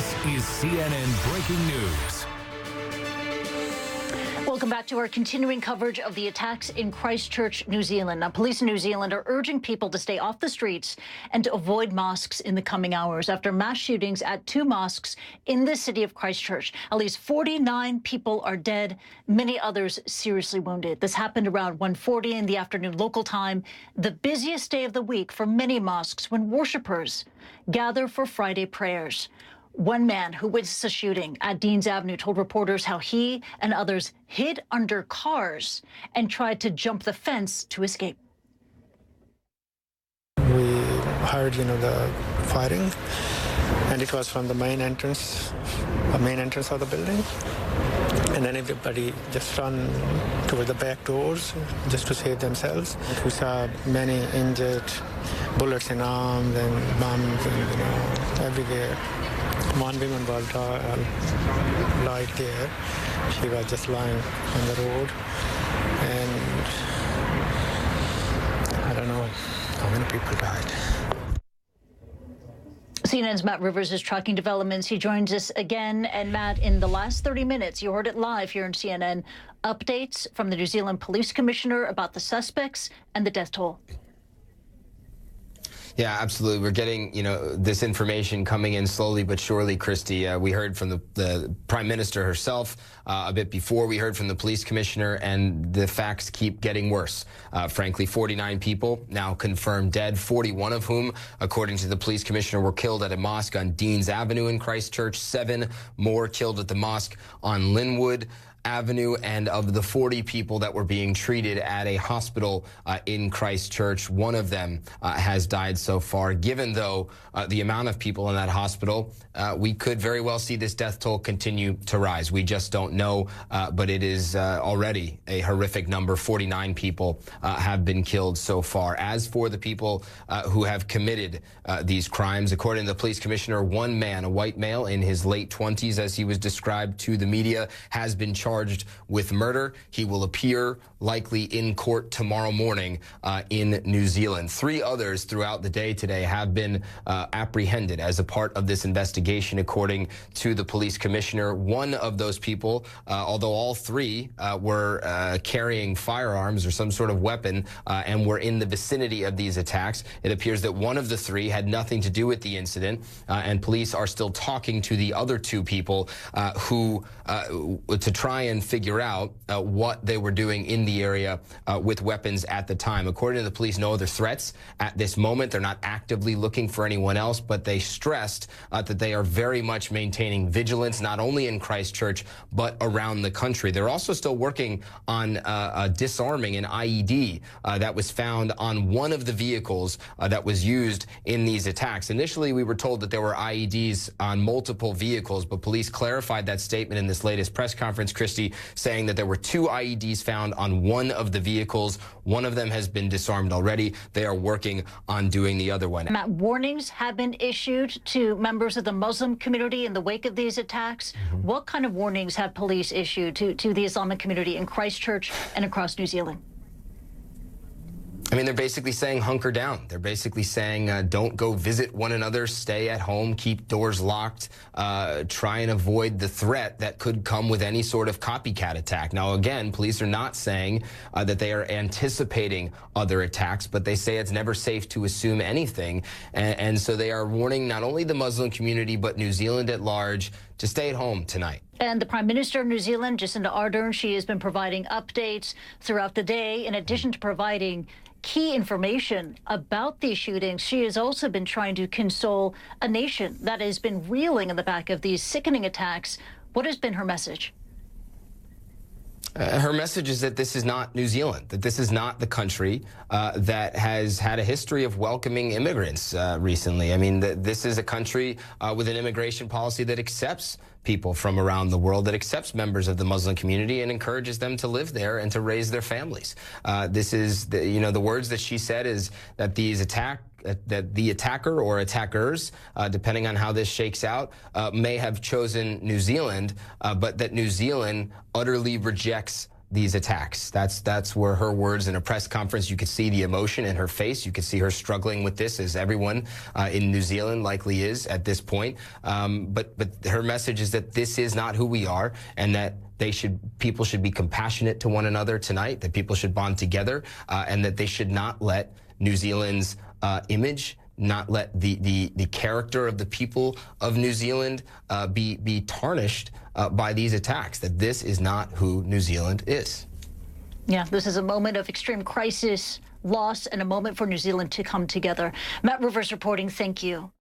This is CNN Breaking News. Welcome back to our continuing coverage of the attacks in Christchurch, New Zealand. Now, police in New Zealand are urging people to stay off the streets and to avoid mosques in the coming hours after mass shootings at 2 mosques in the city of Christchurch. At least 49 people are dead, many others seriously wounded. This happened around 1:40 in the afternoon local time, the busiest day of the week for many mosques when worshippers gather for Friday prayers. One man who witnessed a shooting at Deans Avenue told reporters how he and others hid under cars and tried to jump the fence to escape. We heard, the firing, and it was from the main entrance of the building. And then everybody just ran toward the back doors just to save themselves. We saw many injured, bullets in arms and bombs and, everywhere. One woman was lying there. She was just lying on the road. And I don't know how many people died. CNN's Matt Rivers is tracking developments. He joins us again. And Matt, in the last 30 minutes, you heard it live here in CNN, updates from the New Zealand Police Commissioner about the suspects and the death toll. Yeah, absolutely. We're getting, this information coming in slowly but surely, Christy. We heard from the Prime Minister herself a bit before. We heard from the police commissioner, and the facts keep getting worse. Frankly, 49 people now confirmed dead, 41 of whom, according to the police commissioner, were killed at a mosque on Deans Avenue in Christchurch. 7 more killed at the mosque on Linwood Avenue, and of the 40 people that were being treated at a hospital in Christchurch, one of them has died so far. Given, though, the amount of people in that hospital, we could very well see this death toll continue to rise. We just don't know, but it is already a horrific number. 49 people have been killed so far. As for the people who have committed these crimes, according to the police commissioner, one man, a white male in his late 20s, as he was described to the media, has been charged with murder. He will appear likely in court tomorrow morning in New Zealand. 3 others throughout the day today have been apprehended as a part of this investigation, according to the police commissioner. One of those people, although all 3 were carrying firearms or some sort of weapon and were in the vicinity of these attacks, it appears that one of the 3 had nothing to do with the incident, and police are still talking to the other 2 people who to try and figure out what they were doing in the area with weapons at the time. According to the police, no other threats at this moment. They're not actively looking for anyone else, but they stressed that they are very much maintaining vigilance, not only in Christchurch, but around the country. They're also still working on disarming an IED that was found on one of the vehicles that was used in these attacks. Initially, we were told that there were IEDs on multiple vehicles, but police clarified that statement in this latest press conference, Christie, saying that there were 2 IEDs found on one of the vehicles. One of them has been disarmed already. They are working on doing the other one. Matt, warnings have been issued to members of the Muslim community in the wake of these attacks. What kind of warnings have police issued to the Islamic community in Christchurch and across New Zealand? I mean, they're basically saying hunker down. They're basically saying don't go visit one another, stay at home, keep doors locked, try and avoid the threat that could come with any sort of copycat attack. Now, again, police are not saying that they are anticipating other attacks, but they say it's never safe to assume anything. And so they are warning not only the Muslim community, but New Zealand at large to stay at home tonight. And the Prime Minister of New Zealand, Jacinda Ardern, she has been providing updates throughout the day. In addition to providing key information about these shootings, she has also been trying to console a nation that has been reeling in the back of these sickening attacks. What has been her message? Her message is that this is not New Zealand, that this is not the country that has had a history of welcoming immigrants recently. I mean, this is a country with an immigration policy that accepts people from around the world, that accepts members of the Muslim community and encourages them to live there and to raise their families. This is, the words that she said is that that the attacker or attackers, depending on how this shakes out, may have chosen New Zealand, but that New Zealand utterly rejects these attacks. That's where her words in a press conference, you could see the emotion in her face. You could see her struggling with this, as everyone in New Zealand likely is at this point. But her message is that this is not who we are, and that people should be compassionate to one another tonight, that people should bond together, and that they should not let New Zealand's image, not let the character of the people of New Zealand be tarnished by these attacks, that this is not who New Zealand is. Yeah, this is a moment of extreme crisis, loss, and a moment for New Zealand to come together. Matt Rivers reporting. Thank you.